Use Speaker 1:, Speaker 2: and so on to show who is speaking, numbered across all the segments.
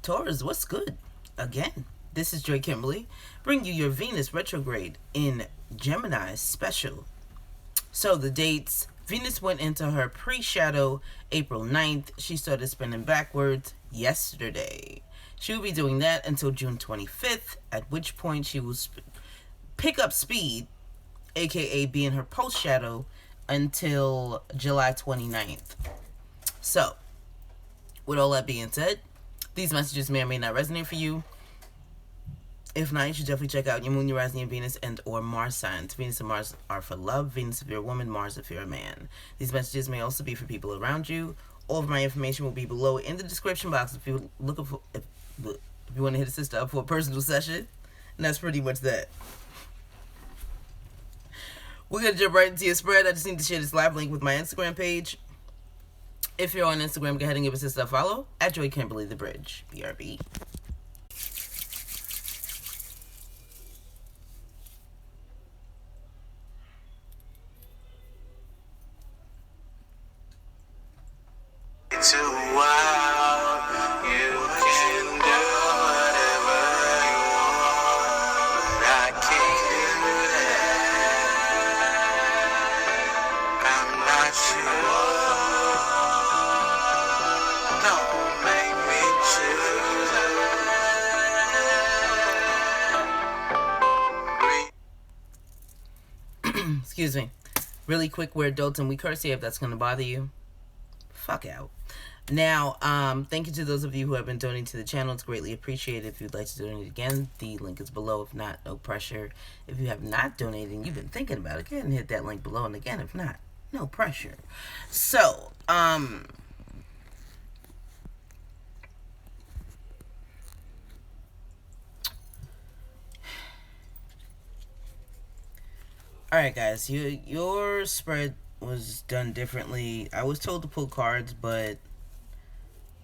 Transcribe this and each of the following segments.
Speaker 1: Taurus, what's good? Again, this is Joy Kimberly, bring you your Venus retrograde in Gemini special. So the dates, Venus went into her pre-shadow April 9th. She started spinning backwards yesterday. She will be doing that until June 25th, at which point she will pick up speed, aka be in her post-shadow, until July 29th. So, with all that being said, these messages may or may not resonate for you. If not, you should definitely check out your moon, your rising, your Venus, and or Mars signs. Venus and Mars are for love. Venus if you're a woman, Mars if you're a man. These messages may also be for people around you. All of my information will be below in the description box if you're looking for, if you want to hit a sister up for a personal session. And that's pretty much that. We're going to jump right into your spread. I just need to share this live link with my Instagram page. If you're on Instagram, go ahead and give a sister a follow at JoyKimberlyTheBridge. BRB.
Speaker 2: Too wild, you can do whatever you want, but I can't do that. I'm not sure. Don't make me choose.
Speaker 1: Excuse me. Really quick, we're adults and we curse here if that's going to bother you. Fuck out. Now, thank you to those of you who have been donating to the channel. It's greatly appreciated. If you'd like to donate again, the link is below. If not, no pressure. If you have not donated and you've been thinking about it, go ahead and hit that link below. And again, if not, no pressure. So, alright guys, your spread was done differently. I was told to pull cards, but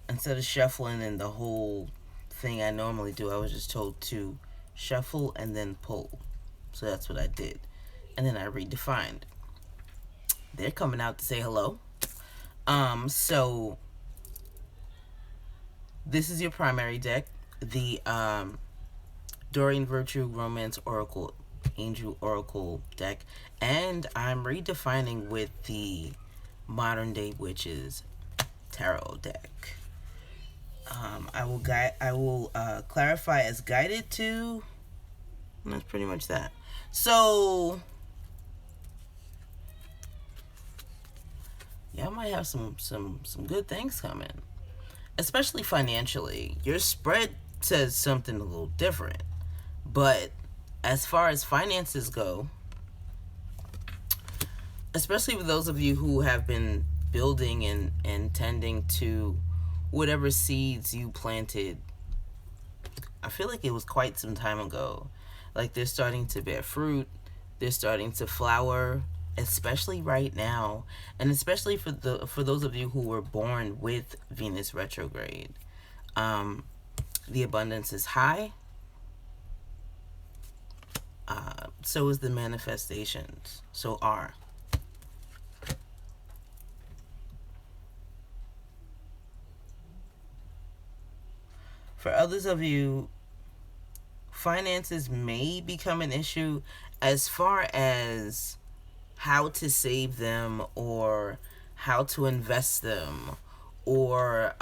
Speaker 1: instead of shuffling and the whole thing I normally do, I was just told to shuffle and then pull. So that's what I did. And then I redefined. They're coming out to say hello. So this is your primary deck. The Dorian Virtue Romance Oracle Angel Oracle deck, and I'm redefining with the Modern Day Witches Tarot deck. I will clarify as guided to, and that's pretty much that. So y'all might have some good things coming, especially financially. Your spread says something a little different, but as far as finances go, especially with those of you who have been building and tending to whatever seeds you planted, I feel like it was quite some time ago. Like they're starting to bear fruit, they're starting to flower, especially right now, and especially for those of you who were born with Venus retrograde. The abundance is high. So is the manifestations. So are. For others of you, finances may become an issue as far as how to save them or how to invest them, or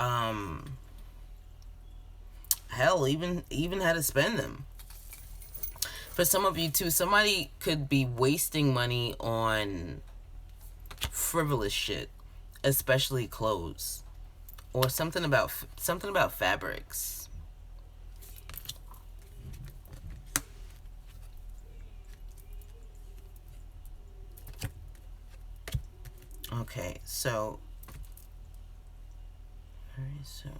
Speaker 1: hell, even how to spend them. For some of you too, somebody could be wasting money on frivolous shit, especially clothes, or something about fabrics. Okay, so alright, so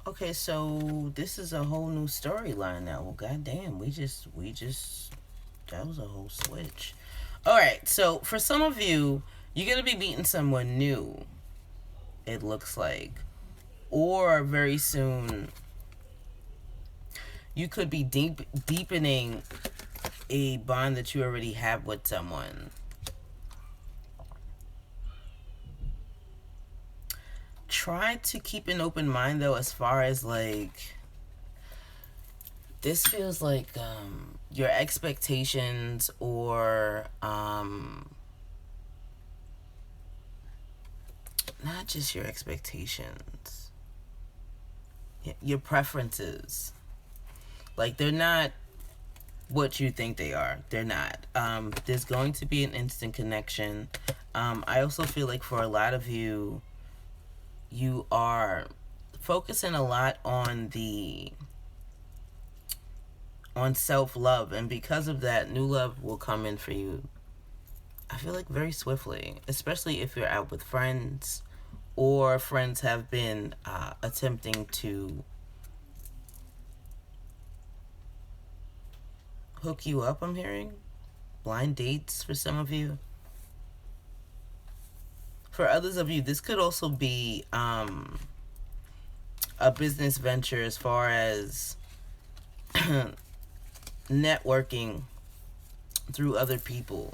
Speaker 1: okay, so this is a whole new storyline now. Well, goddamn, we just that was a whole switch. All right, so for some of you, you're gonna be meeting someone new. It looks like, or very soon, you could be deepening a bond that you already have with someone. Try to keep an open mind, though, as far as, like, this feels like your expectations, or not just your expectations, your preferences. Like, they're not what you think they are. They're not. There's going to be an instant connection. I also feel like for a lot of you, you are focusing a lot on self-love, and because of that, new love will come in for you, I feel like, very swiftly, especially if you're out with friends, or friends have been attempting to hook you up. I'm hearing blind dates for some of you. For others of you, this could also be a business venture, as far as networking through other people.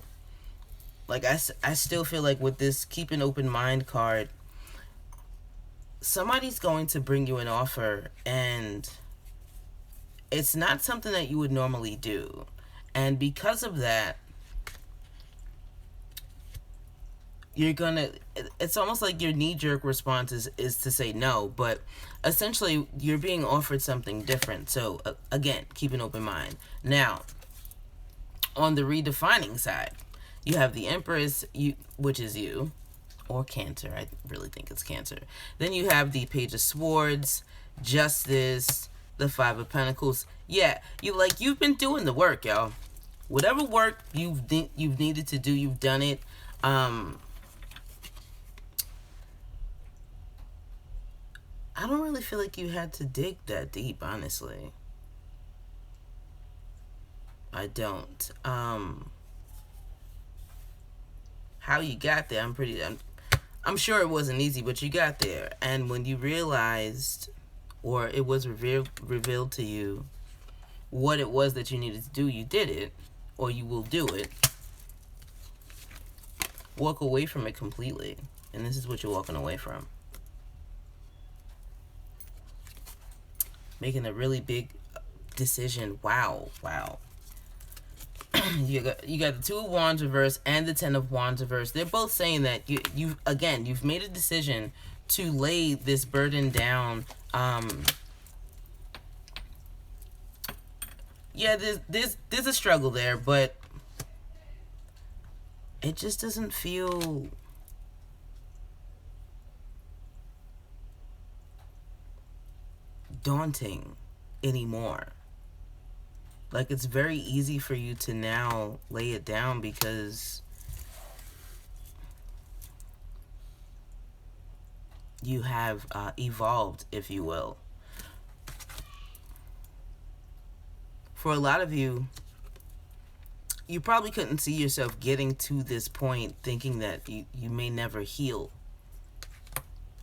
Speaker 1: Like, I still feel like with this keep an open mind card, somebody's going to bring you an offer, and it's not something that you would normally do. And because of that, it's almost like your knee-jerk response is to say no, but essentially you're being offered something different. So again, keep an open mind. Now, on the redefining side, you have the Empress, which is you, or Cancer. I really think it's Cancer. Then you have the Page of Swords, Justice, the Five of Pentacles. Yeah, you've been doing the work, y'all. Whatever work you've needed to do, you've done it. I don't really feel like you had to dig that deep, honestly. I don't. How you got there, I'm sure it wasn't easy, but you got there. And when you realized, or it was revealed to you, what it was that you needed to do, you did it, or you will do it. Walk away from it completely. And this is what you're walking away from. Making a really big decision. Wow. You got the Two of Wands reverse and the Ten of Wands reverse. They're both saying that you've made a decision to lay this burden down. Yeah, there's a struggle there, but it just doesn't feel daunting anymore. Like, it's very easy for you to now lay it down, because you have evolved, if you will. For a lot of you, you probably couldn't see yourself getting to this point, thinking that you may never heal,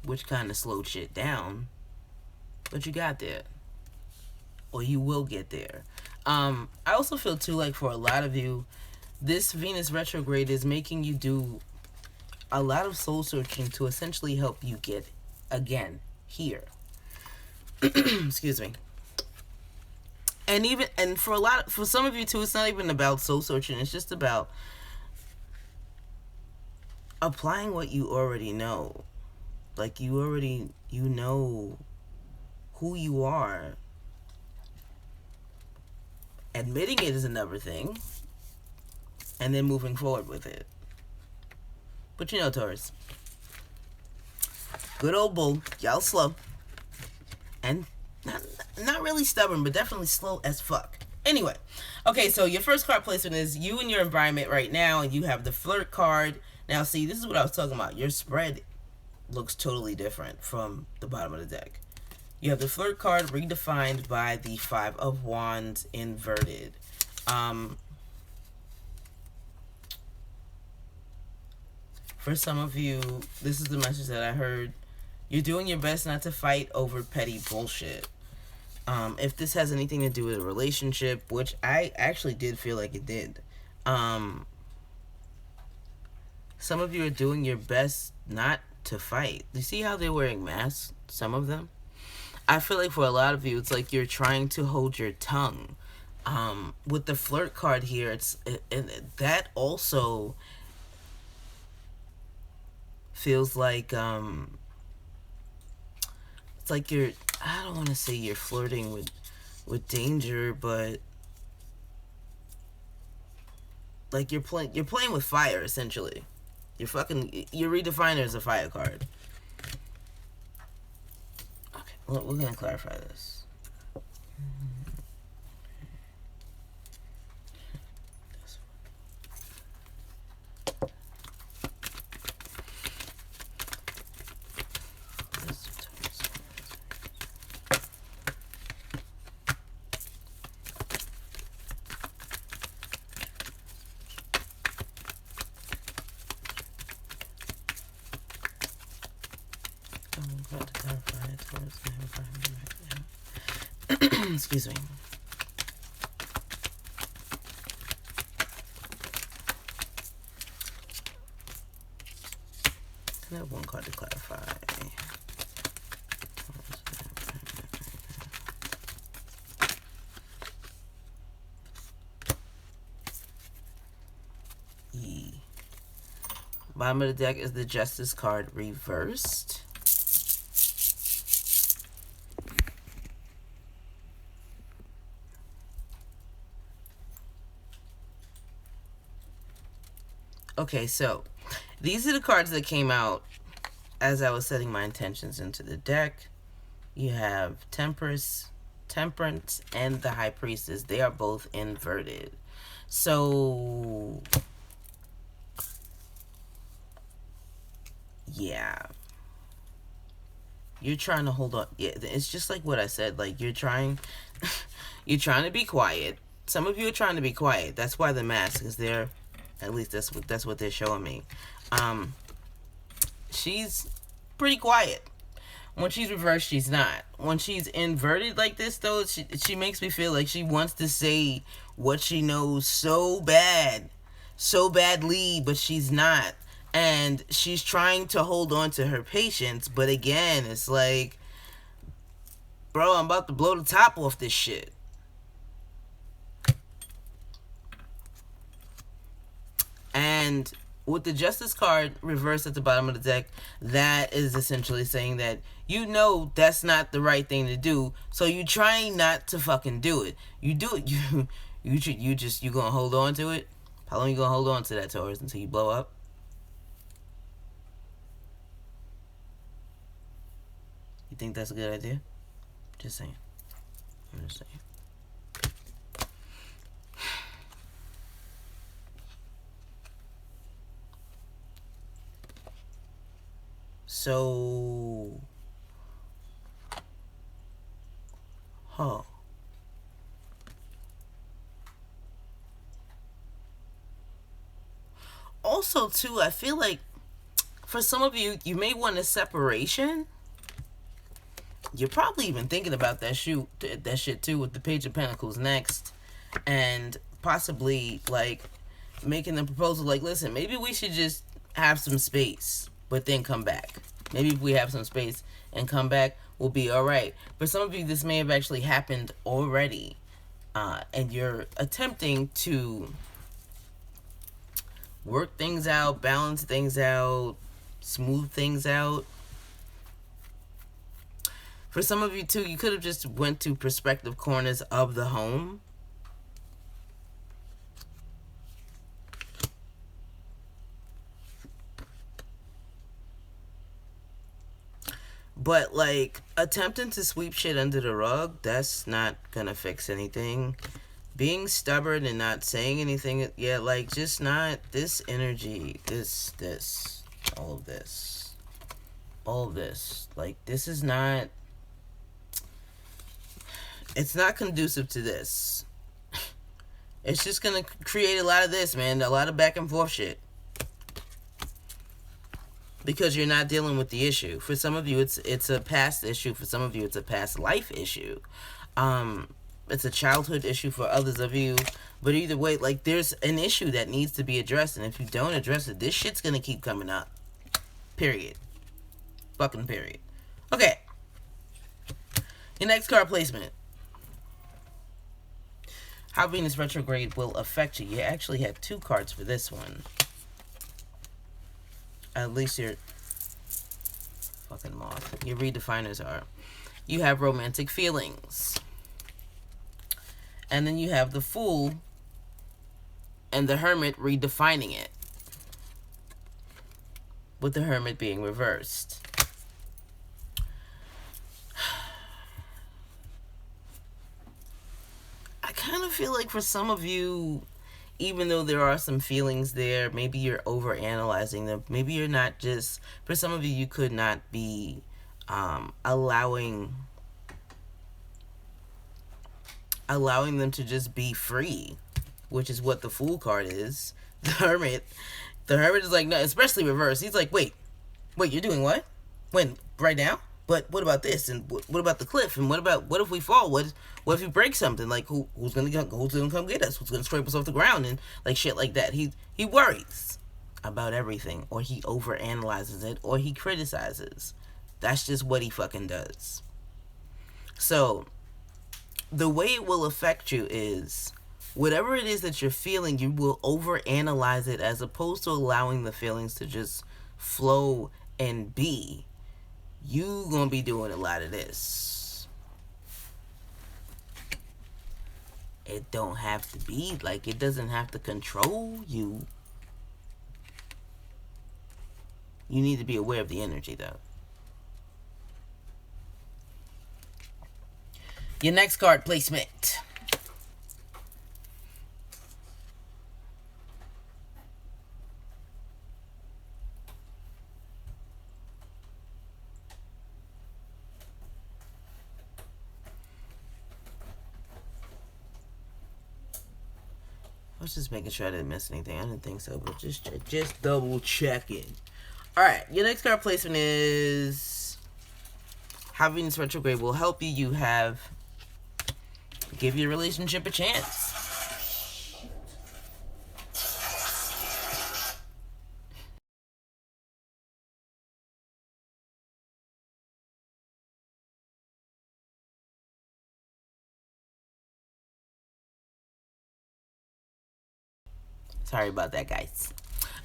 Speaker 1: which kind of slowed shit down. But you got there, or you will get there. I also feel too, like, for a lot of you, this Venus retrograde is making you do a lot of soul searching to essentially help you get again here. Excuse me. And for some of you too, it's not even about soul searching. It's just about applying what you already know. Like, you know who you are. Admitting it is another thing, and then moving forward with it. But you know, Taurus, good old bull, y'all slow, and not really stubborn, but definitely slow as fuck. Anyway, okay, so your first card placement is you and your environment right now, and you have the Flirt card. Now, see, this is what I was talking about. Your spread looks totally different from the bottom of the deck. You have the Flirt card redefined by the Five of Wands inverted. For some of you, this is the message that I heard. You're doing your best not to fight over petty bullshit. If this has anything to do with a relationship, which I actually did feel like it did. Some of you are doing your best not to fight. You see how they're wearing masks? Some of them. I feel like for a lot of you, it's like you're trying to hold your tongue. With the flirt card here, and that also feels like it's like you're. I don't want to say you're flirting with danger, but like you're playing with fire essentially. You're redefining it as a fire card. Okay, we're gonna clarify this. Excuse me. Can I have one card to clarify? Bottom of the deck is the Justice card reversed. Okay, so these are the cards that came out as I was setting my intentions into the deck. You have Temperance, and the High Priestess. They are both inverted. So, yeah. You're trying to hold on. Yeah, it's just like what I said. Like, you're trying to be quiet. Some of you are trying to be quiet. That's why the mask is there. At least that's what they're showing me. She's pretty quiet. When she's reversed, she's not. When she's inverted like this, though, she makes me feel like she wants to say what she knows so badly, but she's not. And she's trying to hold on to her patience, but again, it's like, bro, I'm about to blow the top off this shit. And with the Justice card reversed at the bottom of the deck, that is essentially saying that you know that's not the right thing to do, so you trying not to fucking do it. You do it. You gonna hold on to it? How long you gonna hold on to that, Taurus, until you blow up? You think that's a good idea? Just saying. I'm just saying. So, also, too, I feel like for some of you, you may want a separation. You're probably even thinking about that shit too, with the Page of Pentacles next, and possibly like making the proposal like, listen, maybe we should just have some space, but then come back. Maybe if we have some space and come back, we'll be all right. For some of you, this may have actually happened already, and you're attempting to work things out, balance things out, smooth things out. For some of you, too, you could have just went to perspective corners of the home. But, like, attempting to sweep shit under the rug, that's not gonna fix anything. Being stubborn and not saying anything, yeah, like, just not, this energy, all of this, like, this is not, it's not conducive to this. It's just gonna create a lot of this, man, a lot of back and forth shit. Because you're not dealing with the issue. For some of you, it's a past issue. For some of you, it's a past life issue. It's a childhood issue for others of you. But either way, like, there's an issue that needs to be addressed. And if you don't address it, this shit's gonna keep coming up. Period. Fucking period. Okay. Your next card placement. How Venus retrograde will affect you. You actually had 2 cards for this one. At least your fucking moth. Your redefiners are. You have romantic feelings. And then you have the Fool and the Hermit redefining it. With the Hermit being reversed. I kind of feel like for some of you, even though there are some feelings there, maybe you're over-analyzing them. Maybe you're not just... For some of you, you could not be allowing them to just be free, which is what the Fool card is. The Hermit is like, no, especially reverse. He's like, wait, you're doing what? When? Right now? But what about this? And what about the cliff? And what if we fall? What if you break something? Like, who's gonna come get us? Who's gonna scrape us off the ground? And like shit like that. He worries about everything, or he overanalyzes it, or he criticizes. That's just what he fucking does. So the way it will affect you is whatever it is that you're feeling, you will overanalyze it as opposed to allowing the feelings to just flow and be. You gonna be doing a lot of this. It don't have to be like, it doesn't have to control you. You need to be aware of the energy though. Your next card placement. I was just making sure I didn't miss anything. I didn't think so, but just double checking. Alright, your next card placement is how Venus retrograde will help you. You have give your relationship a chance. Sorry about that, guys.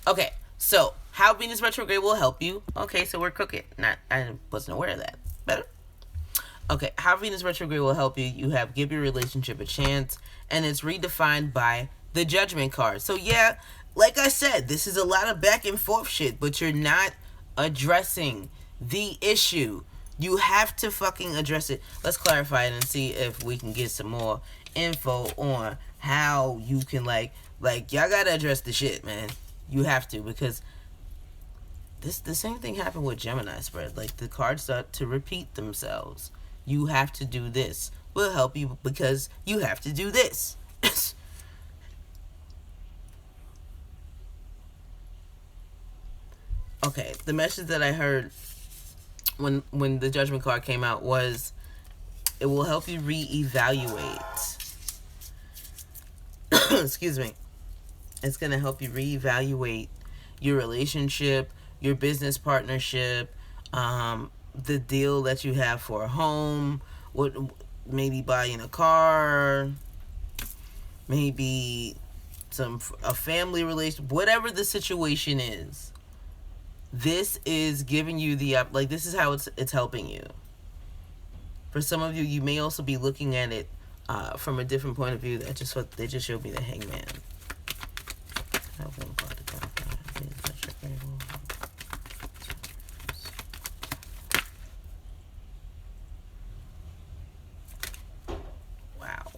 Speaker 1: Okay, so how Venus retrograde will help you. Okay, so we're cooking. I wasn't aware of that. Better? Okay, how Venus retrograde will help you. You have give your relationship a chance, and it's redefined by the Judgment card. So yeah, like I said, this is a lot of back and forth shit, but you're not addressing the issue. You have to fucking address it. Let's clarify it and see if we can get some more info on how you can like y'all gotta address the shit, man. You have to, because the same thing happened with Gemini spread. Like, the cards start to repeat themselves. You have to do this. We'll help you because you have to do this. Okay, the message that I heard when the Judgment card came out was it will help you reevaluate. Excuse me. It's going to help you reevaluate your relationship, your business partnership, the deal that you have for a home, what, maybe buying a car, maybe a family relationship, whatever the situation is. This is giving you this is how it's helping you. For some of you, you may also be looking at it from a different point of view. They just showed me the Hangman. Wow.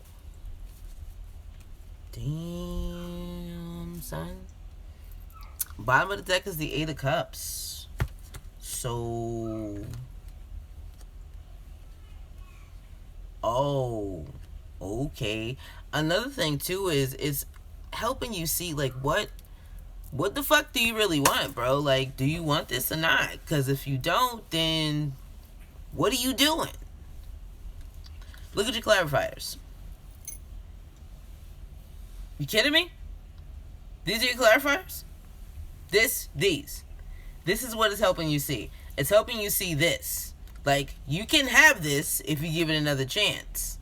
Speaker 1: Damn, son. Bottom of the deck is the Eight of Cups. So... Oh, okay. Another thing too is it's helping you see like what the fuck do you really want, bro? Like, do you want this or not? Because if you don't, then what are you doing? Look at your clarifiers. You kidding me? These are your clarifiers? These. This is what it's helping you see. It's helping you see this. Like, you can have this if you give it another chance.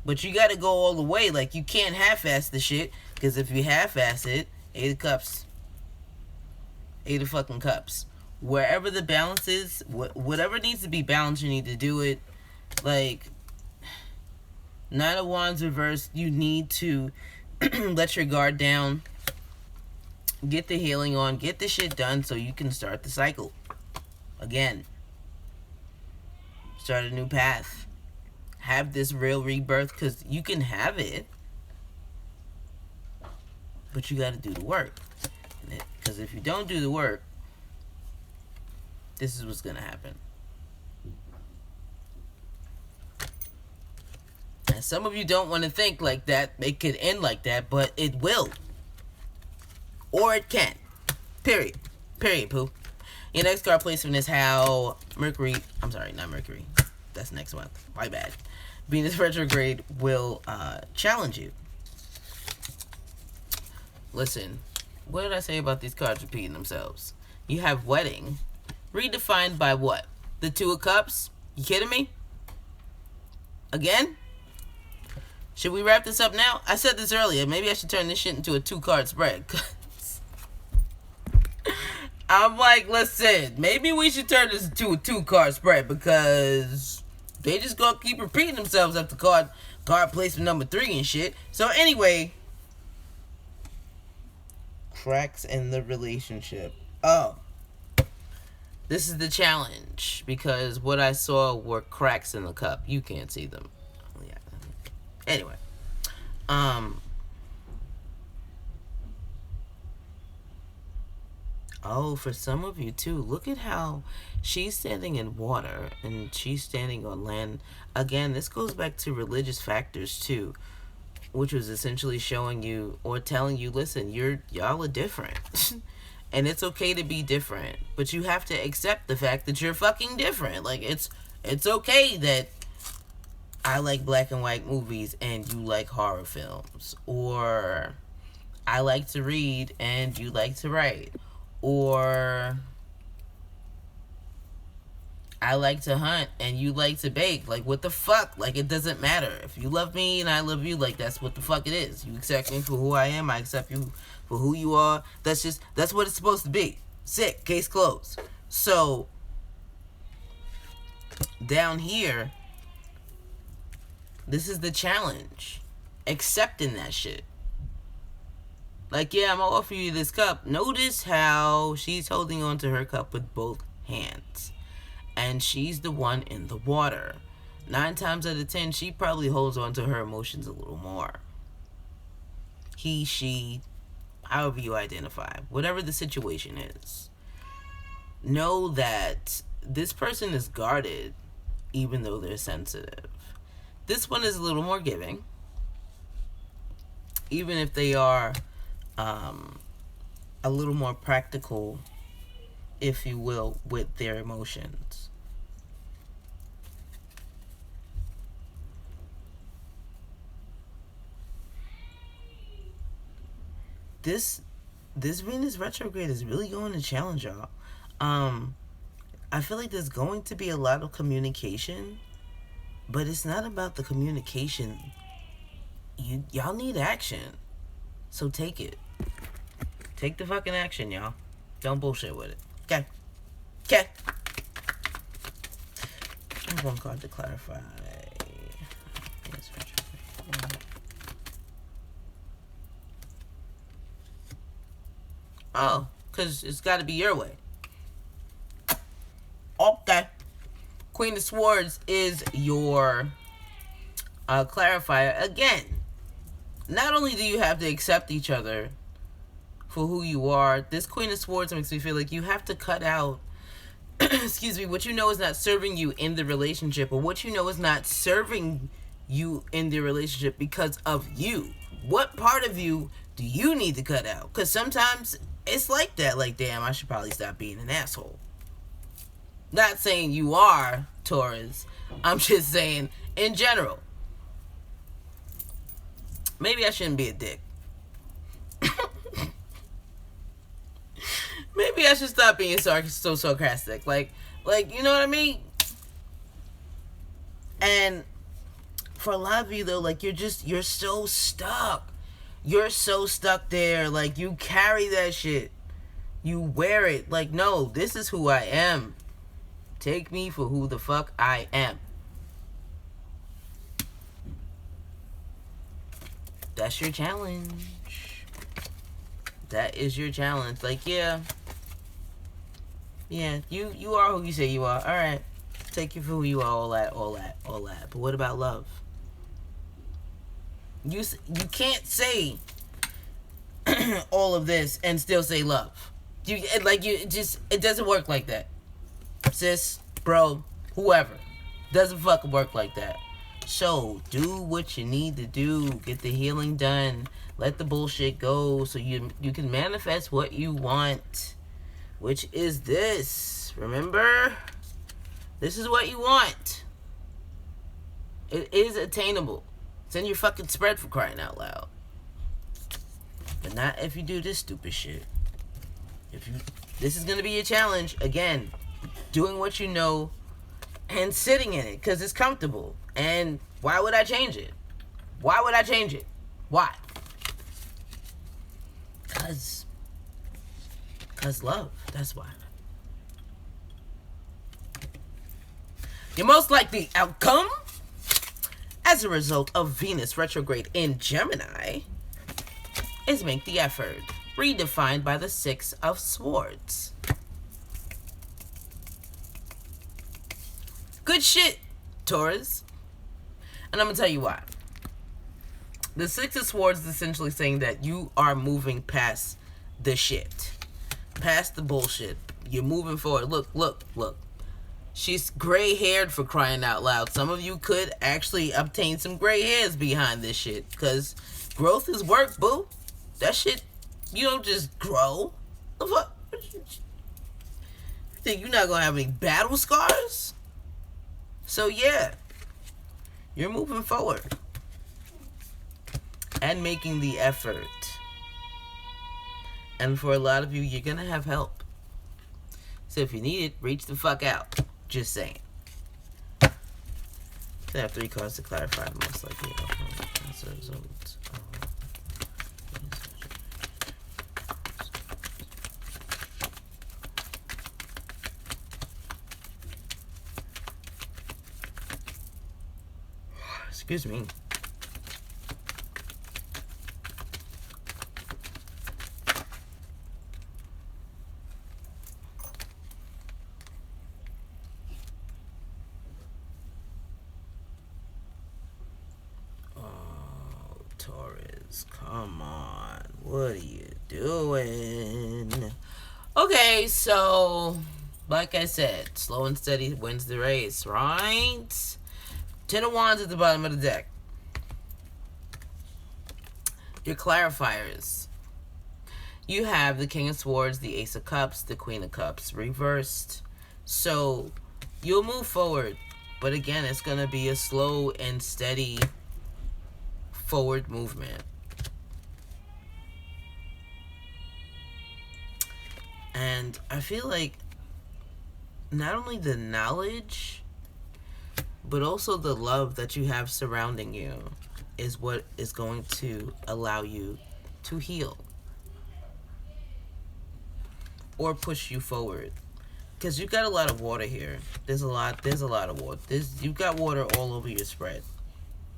Speaker 1: But you gotta go all the way. Like, you can't half-ass the shit. Because if you half-ass it, 8 of cups. 8 of fucking cups. Wherever the balance is, whatever needs to be balanced, you need to do it. Like, 9 of wands reversed, you need to let your guard down. Get the healing on. Get the shit done so you can start the cycle. Again. Start a new path. Have this real rebirth, because you can have it. But you got to do the work. Because if you don't do the work, this is what's going to happen. And some of you don't want to think like that. It could end like that, but it will. Or it can. Period. Period, poo. Your next card placement is how Mercury... I'm sorry, not Mercury. That's next month. My bad. Venus retrograde will challenge you. Listen. What did I say about these cards repeating themselves? You have wedding. Redefined by what? The 2 of cups? You kidding me? Again? Should we wrap this up now? I said this earlier. Maybe I should turn this shit into a 2-card spread. I'm like, listen, maybe we should turn this into a 2-card spread, because they just gonna keep repeating themselves after card placement number 3 and shit. So anyway, cracks in the relationship. Oh, this is the challenge, because what I saw were cracks in the cup. You can't see them. Yeah. Anyway, oh, for some of you too, look at how she's standing in water and she's standing on land. Again, this goes back to religious factors too, which was essentially showing you or telling you, listen, y'all are different. And it's okay to be different, but you have to accept the fact that you're fucking different. Like, it's okay that I like black and white movies and you like horror films, or I like to read and you like to write, or I like to hunt and you like to bake. Like, what the fuck? Like, it doesn't matter. If you love me and I love you, like, that's what the fuck it is. You accept me for who I am, I accept you for who you are. That's what it's supposed to be. Sick. Case closed. So, down here, this is the challenge. Accepting that shit. Like, yeah, I'm gonna offer you this cup. Notice how she's holding on to her cup with both hands. And she's the one in the water. 9 times out of 10, she probably holds on to her emotions a little more. He, she, however you identify. Whatever the situation is. Know that this person is guarded, even though they're sensitive. This one is a little more giving. Even if they are a little more practical, if you will, with their emotions. This Venus retrograde is really going to challenge y'all. I feel like there's going to be a lot of communication, but it's not about the communication. Y'all need action. So take it. Take the fucking action, y'all. Don't bullshit with it. Okay. Okay. I have one card to clarify. Oh, because it's got to be your way. Okay. Queen of Swords is your clarifier. Again, not only do you have to accept each other for who you are, this Queen of Swords makes me feel like you have to cut out, excuse me, what you know is not serving you in the relationship, or what you know is not serving you in the relationship because of you. What part of you do you need to cut out? Because sometimes it's like that. Like, damn, I should probably stop being an asshole. Not saying you are, Taurus. I'm just saying, in general, maybe I shouldn't be a dick. Maybe I should stop being so sarcastic. Like, you know what I mean? And for a lot of you though, like, you're so stuck. You're so stuck there. Like, you carry that shit. You wear it. Like, no, this is who I am. Take me for who the fuck I am. That's your challenge. That is your challenge. Like, yeah, you are who you say you are. All right, take you for who you are. All that. But what about love? You can't say all of this and still say love. It doesn't work like that, sis, bro, whoever. Doesn't fucking work like that. So do what you need to do. Get the healing done. Let the bullshit go so you can manifest what you want, which is this. Remember, this is what you want. It is attainable. It's in your fucking spread, for crying out loud. But not if you do this stupid shit. This is gonna be a challenge again. Doing what you know and sitting in it because it's comfortable. And why would I change it? Why would I change it? Why? Cause love. That's why. Your most likely outcome as a result of Venus retrograde in Gemini is make the effort, redefined by the Six of Swords. Good shit, Taurus. And I'm gonna tell you why. The Six of Swords is essentially saying that you are moving past the shit. Past the bullshit. You're moving forward. Look. She's gray-haired, for crying out loud. Some of you could actually obtain some gray hairs behind this shit. Because growth is work, boo. That shit, you don't just grow. The fuck? You think you're not gonna have any battle scars? So yeah. You're moving forward. And making the effort. And for a lot of you, you're gonna have help. So if you need it, reach the fuck out. Just saying. I have 3 cards to clarify the most likely outcome as a result. Excuse me. Taurus, come on. What are you doing? Okay, so like I said, slow and steady wins the race, right? 10 of Wands at the bottom of the deck. Your clarifiers. You have the King of Swords, the Ace of Cups, the Queen of Cups reversed. So you'll move forward, but again, it's going to be a slow and steady forward movement. And I feel like not only the knowledge, but also the love that you have surrounding you is what is going to allow you to heal or push you forward. Because you've got a lot of water here. There's a lot of water. You've got water all over your spread,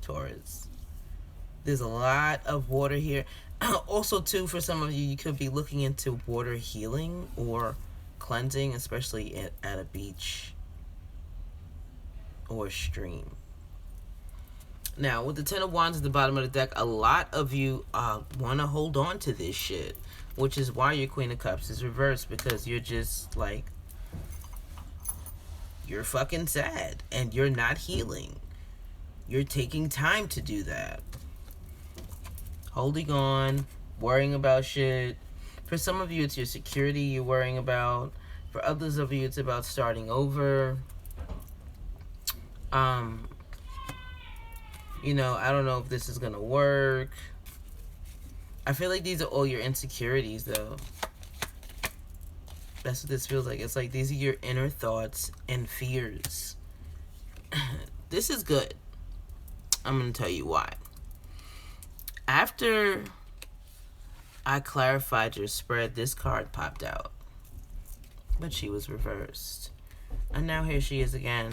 Speaker 1: Taurus. There's a lot of water here. Also, too, for some of you, you could be looking into water healing or cleansing, especially at a beach or a stream. Now, with the 10 of Wands at the bottom of the deck, a lot of you want to hold on to this shit, which is why your Queen of Cups is reversed, because you're just like, you're fucking sad and you're not healing. You're taking time to do that. Holding on, worrying about shit. For some of you, it's your security you're worrying about. For others of you, it's about starting over. You know, I don't know if this is gonna work. I feel like these are all your insecurities, though. That's what this feels like. It's like these are your inner thoughts and fears. This is good. I'm gonna tell you why. After I clarified your spread, this card popped out. But she was reversed. And now here she is again.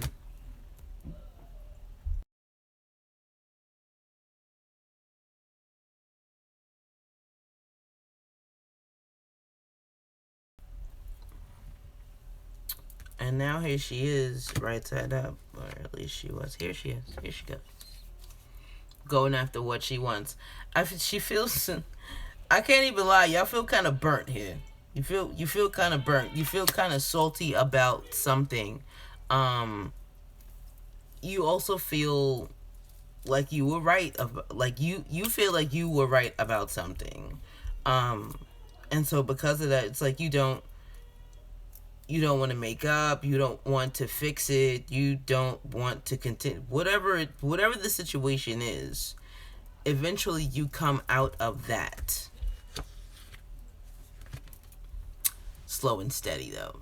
Speaker 1: And now here she is, right side up. Or at least she was. Here she is. Here she goes. Going after what she wants. She feels... I can't even lie. Y'all feel kind of burnt here. You feel kind of burnt. You feel kind of salty about something. You also feel like you were right. Like you feel like you were right about something. And so because of that, it's like you don't want to make up. You don't want to fix it. You don't want to continue. Whatever the situation is, eventually you come out of that. Slow and steady, though.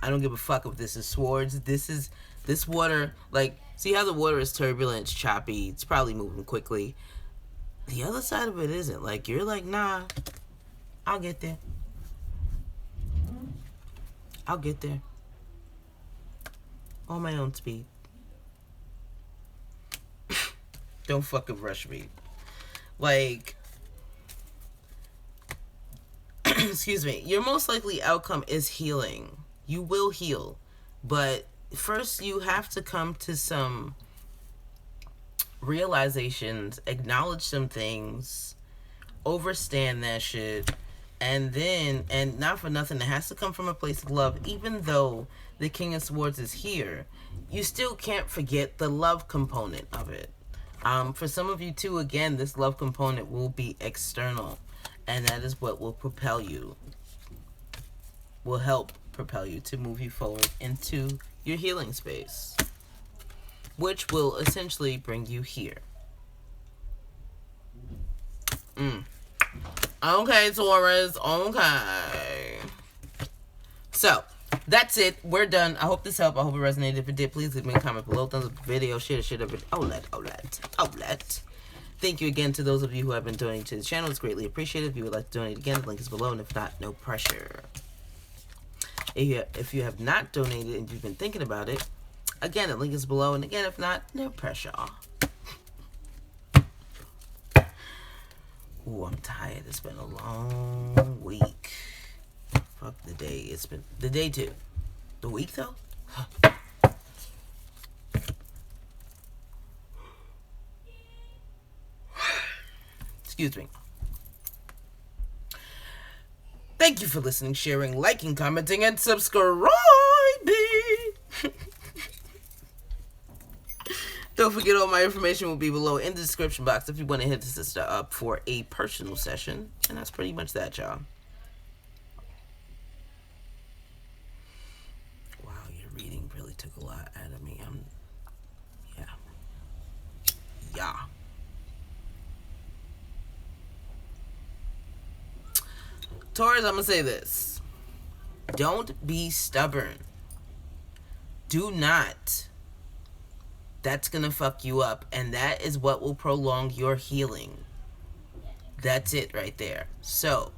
Speaker 1: I don't give a fuck if this is swords. This water, like, see how the water is turbulent, it's choppy, it's probably moving quickly. The other side of it isn't. Like, you're like, nah, I'll get there. I'll get there. On my own speed. Don't fucking rush me. Like, excuse me, your most likely outcome is healing. You will heal. But first you have to come to some realizations, acknowledge some things, overstand that shit, and then, and not for nothing, it has to come from a place of love. Even though the King of Swords is here, you still can't forget the love component of it. For some of you too, again, this love component will be external, and that is what will propel you, will help propel you to move you forward into your healing space, which will essentially bring you here. Okay, Taurus. Okay. So, that's it. We're done. I hope this helped. I hope it resonated. If it did, please leave me a comment below. Thumbs up the video. Share the shit of it. Outlet. Thank you again to those of you who have been donating to the channel. It's greatly appreciated. If you would like to donate again, the link is below. And if not, no pressure. If you have not donated and you've been thinking about it, again, the link is below. And again, if not, no pressure. Ooh, I'm tired. It's been a long week. Fuck the day. It's been the day too. The week though? Excuse me. Thank you for listening, sharing, liking, commenting, and subscribing. Don't forget, all my information will be below in the description box if you want to hit the sister up for a personal session. And that's pretty much that, y'all. Wow, your reading really took a lot out of me. Yeah. Taurus, I'm going to say this. Don't be stubborn. Do not. That's going to fuck you up. And that is what will prolong your healing. That's it right there. So,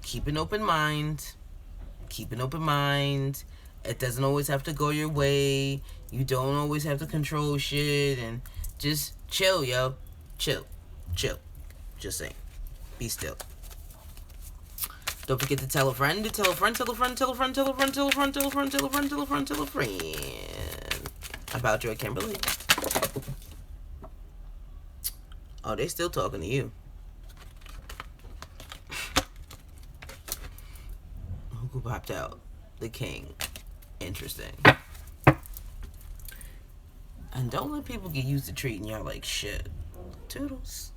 Speaker 1: keep an open mind. Keep an open mind. It doesn't always have to go your way. You don't always have to control shit. And just chill, yo. Chill. Just saying. Be still. Don't forget to tell a friend, tell a friend about Joy Kimberly. Oh, they still talking to you. Who popped out? The king. Interesting. And don't let people get used to treating y'all like shit. Toodles.